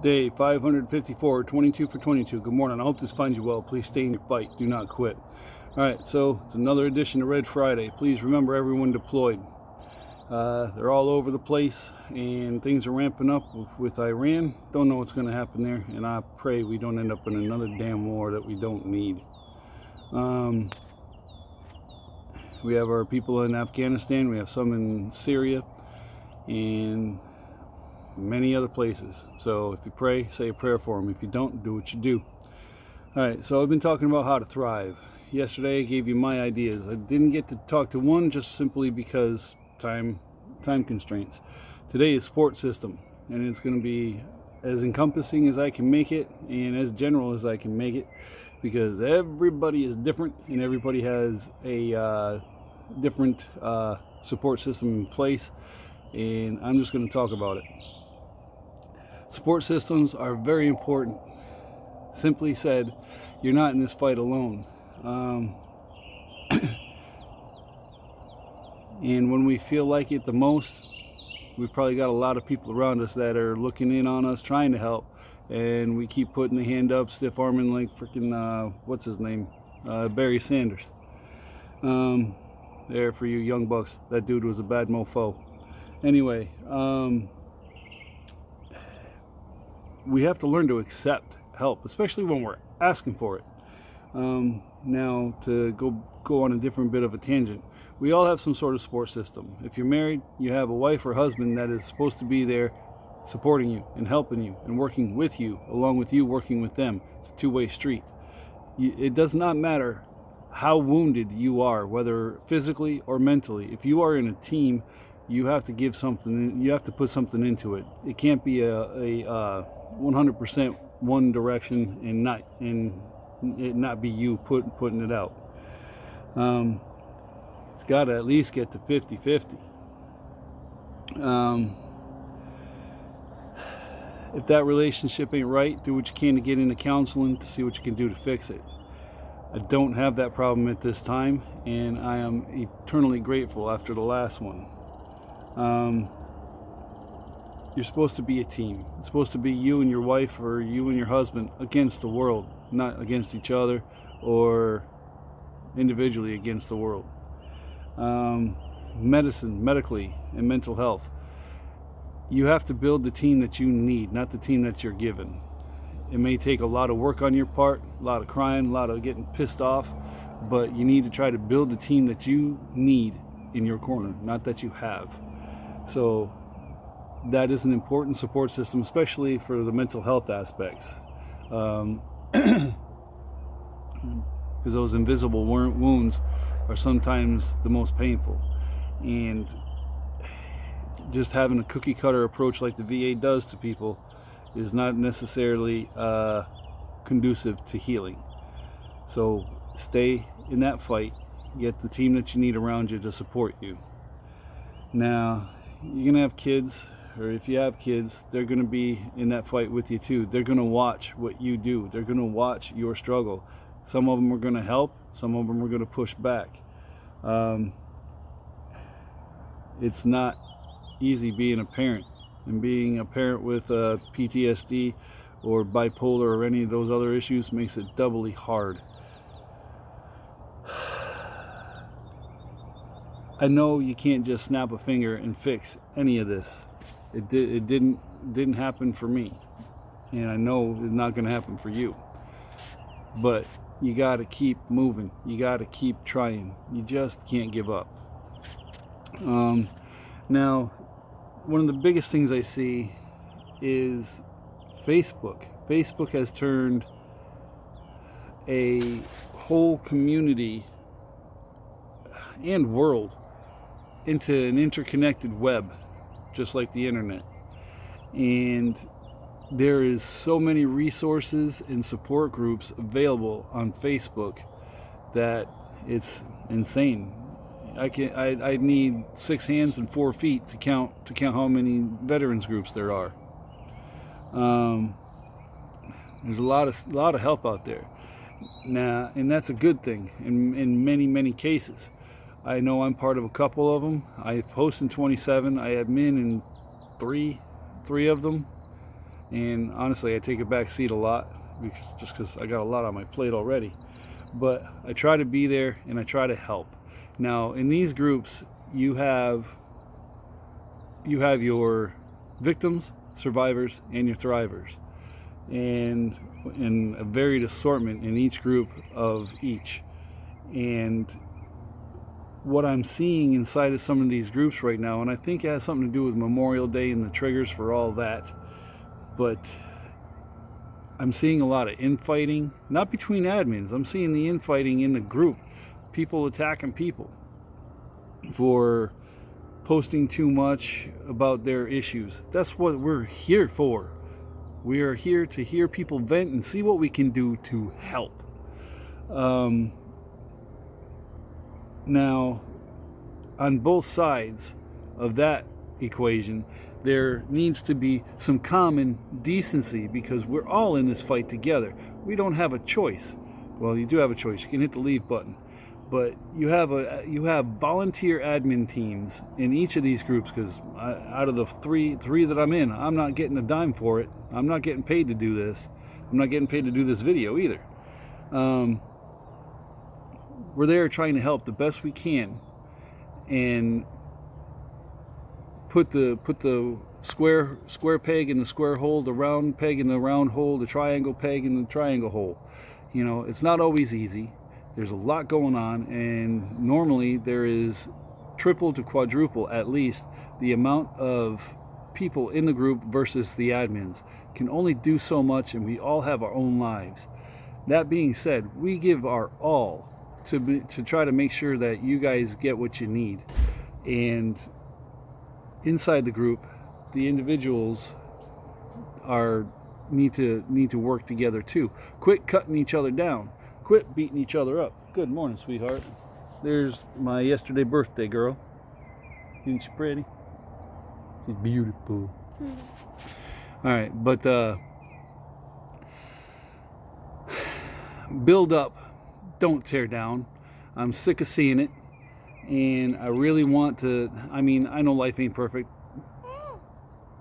Day 554, 22 for 22. Good morning. I hope this finds you well. Please stay in your fight. Do not quit. All right, so it's another edition of Red Friday. Please remember everyone deployed. They're all over the place, and things are ramping up with Iran. Don't know what's going to happen there, and I pray we don't end up in another damn war that we don't need. We have our people in Afghanistan. We have some in Syria, and many other places. So if you pray, say a prayer for them. If you don't, do what you do. All right, so I've been talking about how to thrive. Yesterday I gave you my ideas. I didn't get to talk to one just simply because time constraints. Today is support system, and it's going to be as encompassing as I can make it and as general as I can make it, because everybody is different and everybody has a different support system in place, and I'm just going to talk about it. Support systems are very important. Simply said, you're not in this fight alone. And when we feel like it the most, we've probably got a lot of people around us that are looking in on us, trying to help, and we keep putting the hand up, stiff arming like freaking what's his name, Barry Sanders. There for you young bucks, that dude was a bad mofo. Anyway, we have to learn to accept help, especially when we're asking for it. Now, to go on a different bit of a tangent, we all have some sort of support system. If you're married, you have a wife or husband that is supposed to be there supporting you and helping you and working with you, along with you working with them. It's a two-way street. It does not matter how wounded you are, whether physically or mentally. If you are in a team, you have to give something, you have to put something into it. It can't be a 100% one direction and it not be you putting it out. It's got to at least get to 50-50. If that relationship ain't right, do what you can to get into counseling to see what you can do to fix it. I don't have that problem at this time, and I am eternally grateful after the last one. You're supposed to be a team. It's supposed to be you and your wife or you and your husband against the world, not against each other or individually against the world. Medically, and mental health. You have to build the team that you need, not the team that you're given. It may take a lot of work on your part, a lot of crying, a lot of getting pissed off, but you need to try to build the team that you need in your corner, not that you have. So that is an important support system, especially for the mental health aspects, because those invisible wounds are sometimes the most painful. And just having a cookie cutter approach like the VA does to people is not necessarily conducive to healing. So stay in that fight, get the team that you need around you to support you. Now, you're going to have kids, or if you have kids, they're going to be in that fight with you too. They're going to watch what you do. They're going to watch your struggle. Some of them are going to help. Some of them are going to push back. It's not easy being a parent, and being a parent with PTSD or bipolar or any of those other issues makes it doubly hard. I know you can't just snap a finger and fix any of this. It didn't happen for me, and I know it's not going to happen for you. But you got to keep moving. You got to keep trying. You just can't give up. Now, one of the biggest things I see is Facebook. Facebook has turned a whole community and world into an interconnected web, just like the internet. And there is so many resources and support groups available on Facebook that it's insane. I need 6 hands and 4 feet to count how many veterans groups there are. There's a lot of help out there now, and that's a good thing in many cases. I know I'm part of a couple of them. I host in 27. I admin in three of them. And honestly, I take a back seat a lot because I got a lot on my plate already. But I try to be there and I try to help. Now, in these groups, you have your victims, survivors, and your thrivers, and a varied assortment in each group of each. And what I'm seeing inside of some of these groups right now, and I think it has something to do with Memorial Day and the triggers for all that, but I'm seeing a lot of infighting, not between admins. I'm seeing the infighting in the group, people attacking people for posting too much about their issues. That's what we're here for. We are here to hear people vent and see what we can do to help. Now, on both sides of that equation, there needs to be some common decency, because we're all in this fight together. We don't have a choice. Well, you do have a choice. You can hit the leave button. But you have volunteer admin teams in each of these groups, because out of the three that I'm in, I'm not getting a dime for it. I'm not getting paid to do this. I'm not getting paid to do this video either. We're there trying to help the best we can, and put the square peg in the square hole, the round peg in the round hole, the triangle peg in the triangle hole. You know, it's not always easy. There's a lot going on, and normally there is triple to quadruple at least the amount of people in the group versus the admins. Can only do so much, and we all have our own lives. That being said, we give our all to try to make sure that you guys get what you need. And inside the group, the individuals need to work together too. Quit cutting each other down. Quit beating each other up. Good morning, sweetheart. There's my yesterday birthday girl. Isn't she pretty? She's beautiful. All right, but build up, don't tear down. I'm sick of seeing it, and I really want to. I mean, I know life ain't perfect.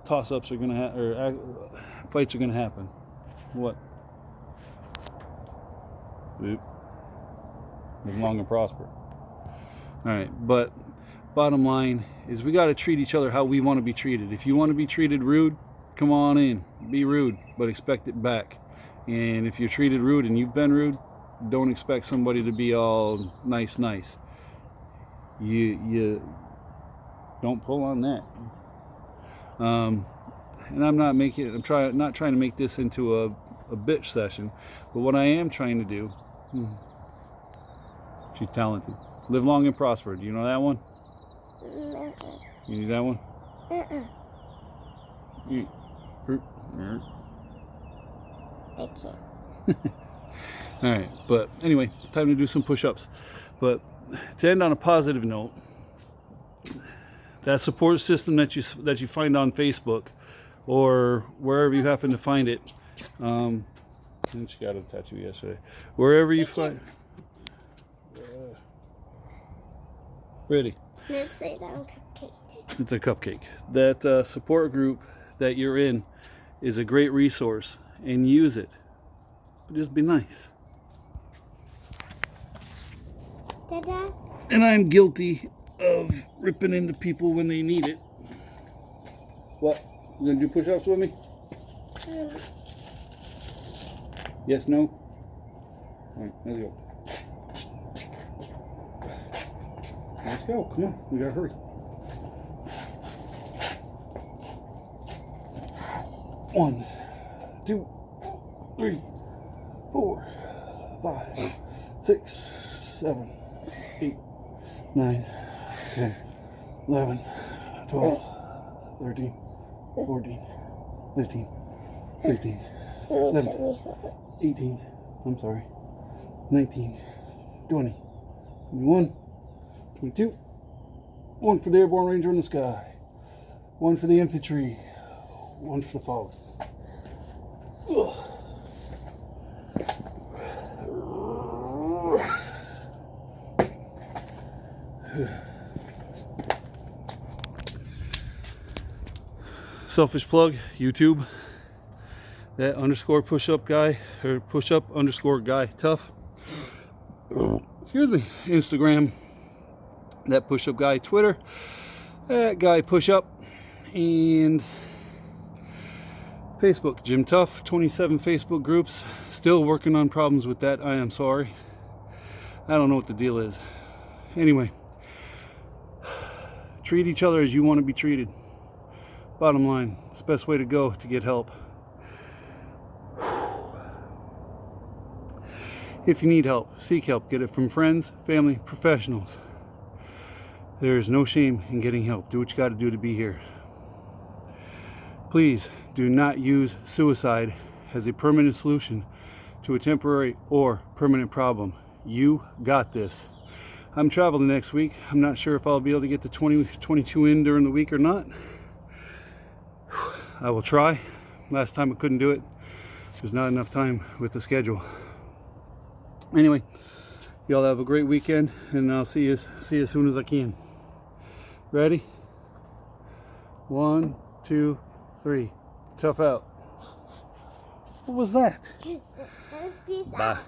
Toss-ups are gonna or fights are gonna happen. What? Oop. Live long and prosper. All right, but bottom line is we got to treat each other how we want to be treated. If you want to be treated rude, come on in, be rude, but expect it back. And if you're treated rude and you've been rude, don't expect somebody to be all nice. You don't pull on that. And I'm not trying to make this into a bitch session, but what I am trying to do. She's talented. Live long and prosper. Do you know that one? You need that one? I can't. All right, but anyway, time to do some push-ups. But to end on a positive note, that support system that you find on Facebook or wherever you happen to find it, and she got a tattoo yesterday. Wherever you find, ready? Upside down cupcake. It's a cupcake. That support group that you're in is a great resource, and use it. But just be nice. Dada. And I'm guilty of ripping into people when they need it. What? You gonna do push-ups with me? Yes, no? Alright, let's go. Let's go, come on, we gotta hurry. One, 2, 3, 4, 5, 6, 7, 8, 9, 10, 11, 12, 13, 14, 15, 16, 17, 18, I'm sorry, 19, 20, 21, 22, 1 for the airborne ranger in the sky, 1 for the infantry, 1 for the fog. Ugh. Selfish plug, YouTube. that underscore push-up guy, or push-up underscore guy tough. Excuse me. Instagram, that push-up guy. Twitter, that guy push-up. And Facebook, Jim Tough. 27 Facebook groups. Still working on problems with that. I am sorry. I don't know what the deal is. Anyway, treat each other as you want to be treated. Bottom line, it's the best way to go to get help. If you need help, seek help. Get it from friends, family, professionals. There is no shame in getting help. Do what you got to do to be here. Please do not use suicide as a permanent solution to a temporary or permanent problem. You got this. I'm traveling next week. I'm not sure if I'll be able to get the 22 in during the week or not. I will try. Last time I couldn't do it. There's not enough time with the schedule. Anyway, y'all have a great weekend, and I'll see you as soon as I can. Ready? 1, 2, 3. Tough out. What was that? That was peace Bye. out.